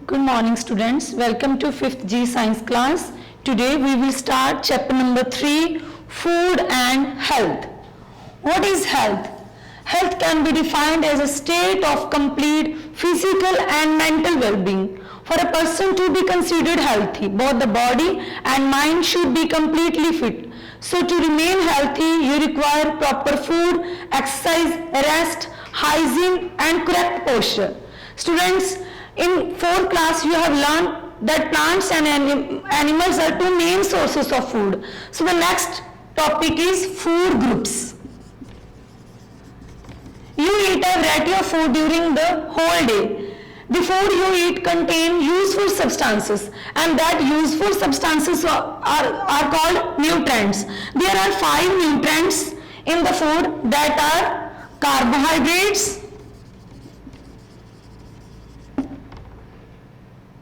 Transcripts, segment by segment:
Good morning students. Welcome to 5th G science class. Today we will start chapter number 3, food and health. What is health? Health can be defined as a state of complete physical and mental well-being. For a person to be considered healthy, both the body and mind should be completely fit. So to remain healthy, you require proper food, exercise, rest, hygiene and correct posture. Students, in 4th class you have learned that plants and animals are two main sources of food. So the next topic is food groups. You eat a variety of food during the whole day. The food you eat contain useful substances, and that useful substances are called nutrients. There are 5 nutrients in the food, that are carbohydrates,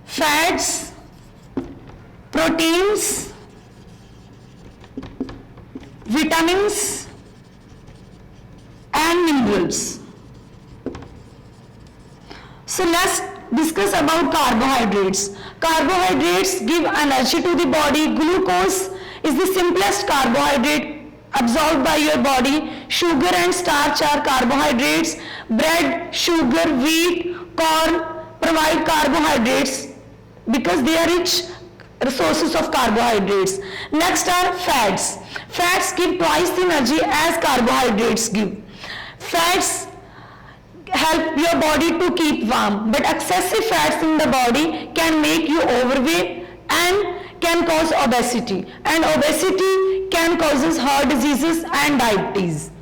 fats, proteins, vitamins and minerals. So let's discuss about carbohydrates. Carbohydrates give energy to the body. Glucose is the simplest carbohydrate absorbed by your body. Sugar and starch are carbohydrates. Bread, sugar, wheat, corn provide carbohydrates because they are rich sources of carbohydrates. Next are fats. Fats give twice the energy as carbohydrates give. Fats help your body to keep warm, but excessive fats in the body can make you overweight and can cause obesity, and obesity can cause heart diseases and diabetes.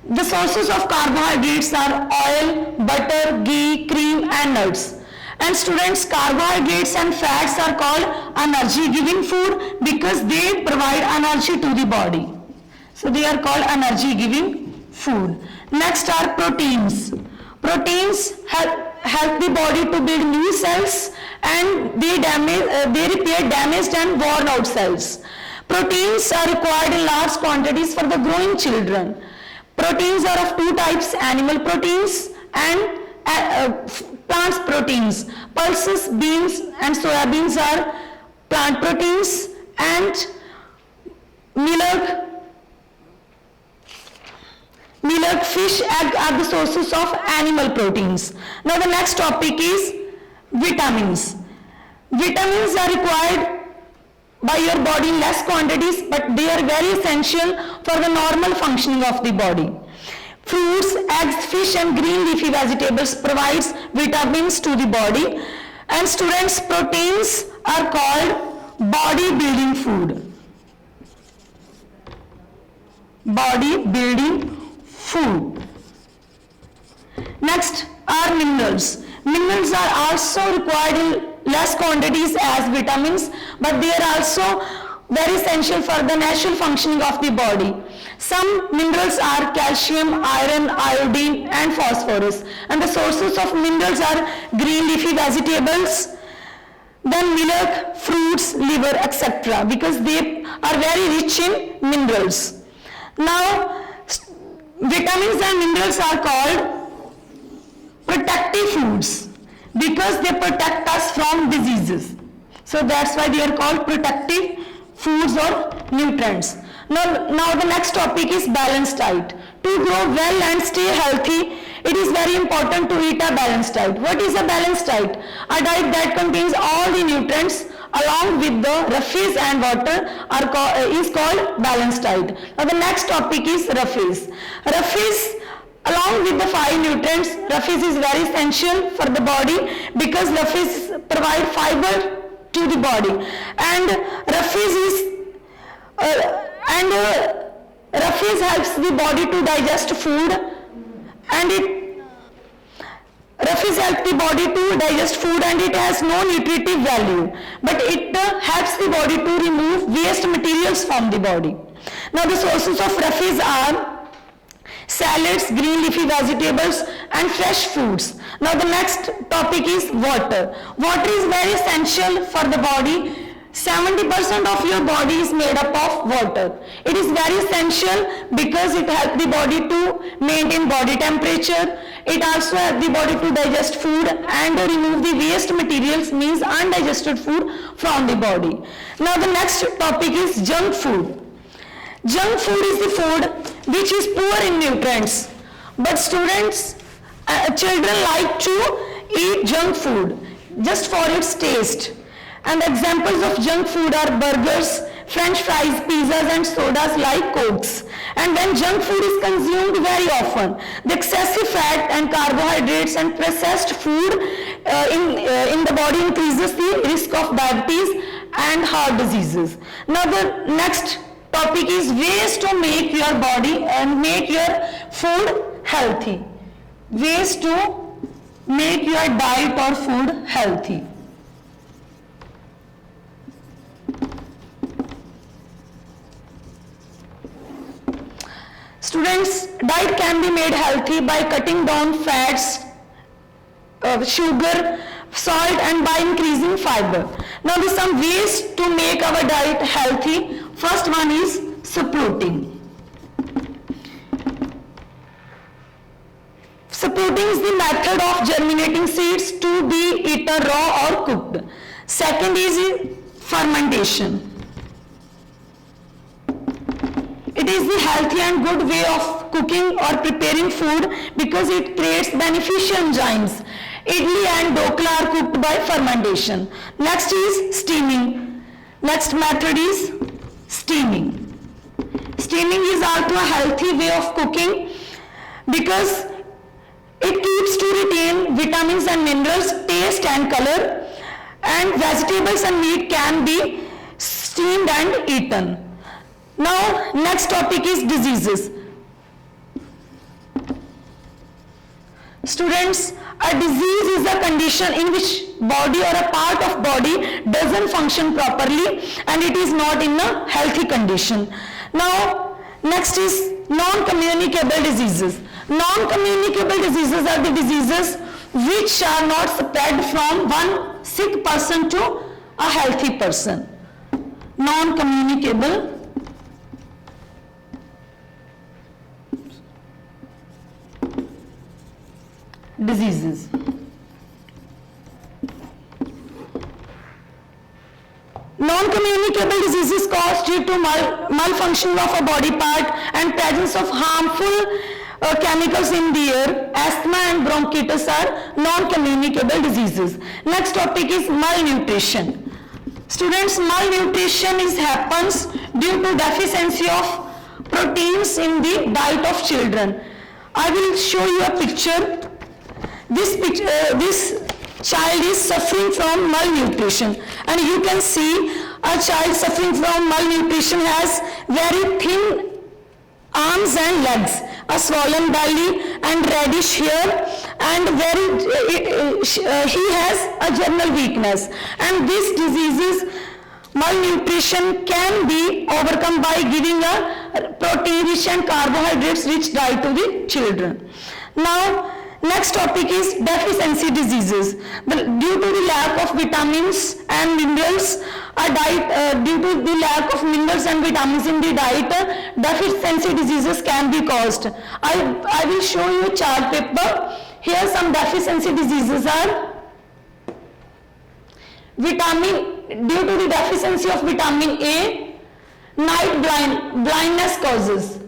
The sources of carbohydrates are oil, butter, ghee, cream and nuts. And students, carbohydrates and fats are called energy giving food because they provide energy to the body. So they are called energy giving food. Next are proteins. Proteins help the body to build new cells, and they repair damaged and worn out cells. Proteins are required in large quantities for the growing children. Proteins are of 2 types, animal proteins and plant proteins. Pulses, beans and soybeans are plant proteins, and milk, fish, egg are the sources of animal proteins. Now the next topic is vitamins. Vitamins are required by your body in less quantities, but they are very essential for the normal functioning of the body. Fruits, eggs, fish and green leafy vegetables provides vitamins to the body. And students, proteins are called body building food. Body building food. Next are minerals. Minerals are also required in less quantities as vitamins, but they are also very essential for the natural functioning of the body. Some minerals are calcium, iron, iodine and phosphorus, and the sources of minerals are green leafy vegetables, then milk, fruits, liver, etc., because they are very rich in minerals. Now vitamins and minerals are called protective foods because they protect us from diseases. So that's why they are called protective foods or nutrients. Now the next topic is balanced diet. To grow well and stay healthy, it is very important to eat a balanced diet. What is a balanced diet? A diet that contains all the nutrients along with the roughies and water is called balanced diet. Now the next topic is roughies. Roughies, along with the 5 nutrients, roughies is very essential for the body because roughies provide fiber to the body, and roughies helps the body to digest food, and roughies help the body to digest food, and it has no nutritive value, but it helps the body to remove waste materials from the body. Now the sources of roughies are salads, green leafy vegetables and fresh fruits. Now the next topic is water. Water is very essential for the body 70% of your body is made up of water. It is very essential because it helps the body to maintain body temperature. It also helps the body to digest food and remove the waste materials, means undigested food, from the body. Now the next topic is junk food. Junk food is the food which is poor in nutrients. But students, children like to eat junk food just for its taste. And examples of junk food are burgers, french fries, pizzas and sodas like cokes. And when junk food is consumed very often, the excessive fat and carbohydrates and processed food in the body increases the risk of diabetes and heart diseases. Now the next topic is ways to make your body and make your food healthy. Ways to make your diet or food healthy. Students, diet can be made healthy by cutting down fats, sugar, salt and by increasing fiber. Now there are some ways to make our diet healthy. First one is sprouting. Sprouting is the method of germinating seeds to be eaten raw or cooked. Second is fermentation. It is the healthy and good way of cooking or preparing food because it creates beneficial enzymes. Idli and dokla are cooked by fermentation. Next is steaming. Next method is steaming. Steaming is also a healthy way of cooking because it keeps to retain vitamins and minerals, taste and color, and vegetables and meat can be steamed and eaten. Now, next topic is diseases. Students, a disease is a condition in which body or a part of body doesn't function properly and it is not in a healthy condition. Now, next is non-communicable diseases. Non-communicable diseases are the diseases which are not spread from one sick person to a healthy person. Non-communicable diseases. Non-communicable diseases caused due to malfunction of a body part and presence of harmful chemicals in the air. Asthma and bronchitis are non-communicable diseases. Next topic is malnutrition. Students, malnutrition happens due to deficiency of proteins in the diet of children. I will show you a picture. This child is suffering from malnutrition, and you can see a child suffering from malnutrition has very thin arms and legs, a swollen belly and reddish hair, and he has a general weakness. And this diseases, malnutrition, can be overcome by giving a protein-rich and carbohydrates-rich diet to the children. Now, next topic is deficiency diseases. Due to the lack of vitamins and minerals, due to the lack of minerals and vitamins in the diet, deficiency diseases can be caused. I will show you a chart paper. Here some deficiency diseases are: due to the deficiency of vitamin A, night blindness causes,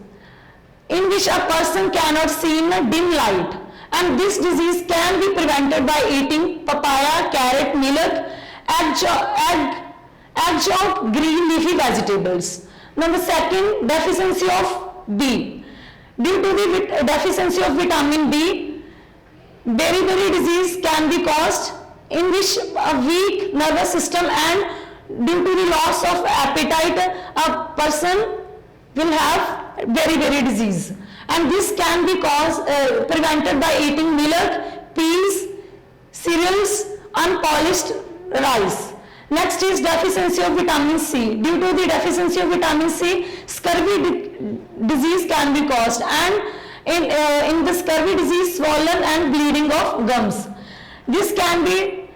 in which a person cannot see in a dim light. And this disease can be prevented by eating papaya, carrot, millet, egg yolk, green leafy vegetables. Now the second, deficiency of B. Due to the deficiency of vitamin B, beriberi disease can be caused, in which a weak nervous system and due to the loss of appetite, a person will have beriberi disease. And this can be prevented by eating millet, peas, cereals, unpolished rice. Next is deficiency of vitamin C. Due to the deficiency of vitamin C, scurvy disease can be caused, and in the scurvy disease, swollen and bleeding of gums. This can be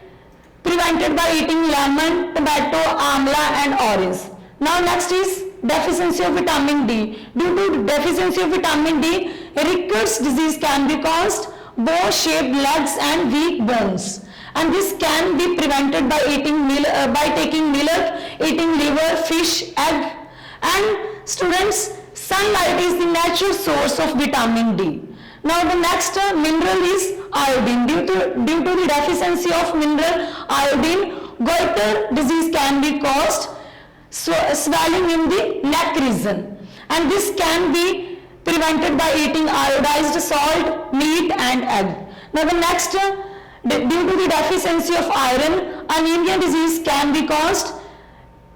prevented prevented by eating lemon, tomato, amla and orange. Now next is deficiency of vitamin D. Due to deficiency of vitamin D, Ricketts disease can be caused, bow-shaped legs and weak bones. And this can be prevented by taking milk, eating liver, fish, egg. And students, sunlight is the natural source of vitamin D. Now the next mineral is iodine. Due to the deficiency of mineral iodine, goiter disease can be caused, swelling in the neck region. And this can be prevented by eating iodized salt, meat and egg. Now the next, due to the deficiency of iron, anemia disease can be caused,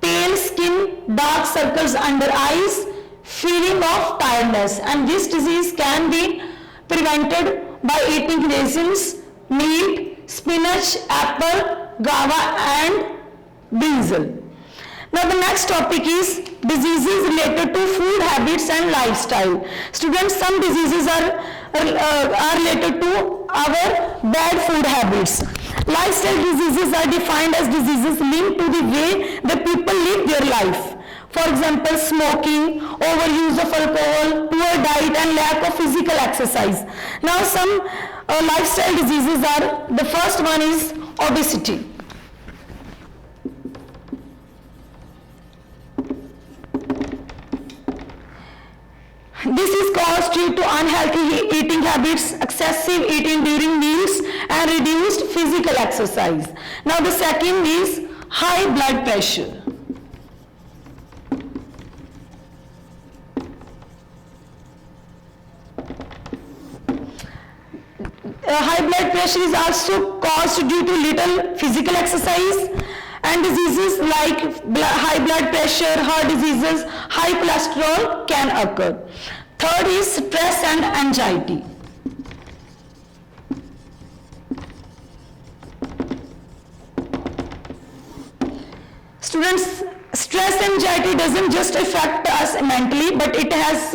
pale skin, dark circles under eyes, feeling of tiredness. And this disease can be prevented by eating raisins, meat, spinach, apple, guava and brinjal. Now the next topic is diseases related to food habits and lifestyle. Students, some diseases are related to our bad food habits. Lifestyle diseases are defined as diseases linked to the way the people live their life. For example, smoking, overuse of alcohol, poor diet and lack of physical exercise. Now some lifestyle diseases are, the first one is obesity. This is caused due to unhealthy eating habits, excessive eating during meals and reduced physical exercise. Now the second is high blood pressure. High blood pressure is also caused due to little physical exercise, and diseases like high blood pressure, heart diseases, high cholesterol can occur. Third is stress and anxiety. Students, stress and anxiety doesn't just affect us mentally, but it has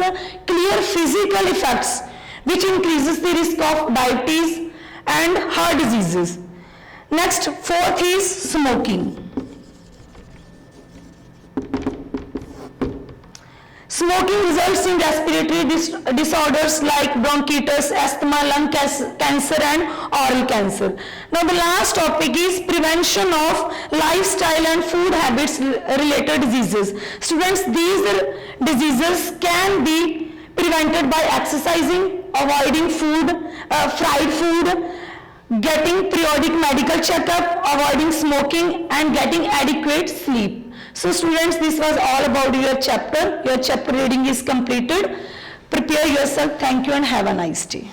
clear physical effects which increases the risk of diabetes and heart diseases. Next, fourth is smoking. Smoking results in respiratory disorders like bronchitis, asthma, lung cancer and oral cancer. Now the last topic is prevention of lifestyle and food habits related diseases. Students, these diseases can be prevented by exercising, avoiding fried food, getting periodic medical checkup, avoiding smoking and getting adequate sleep. So students, this was all about your chapter. Your chapter reading is completed. Prepare yourself. Thank you and have a nice day.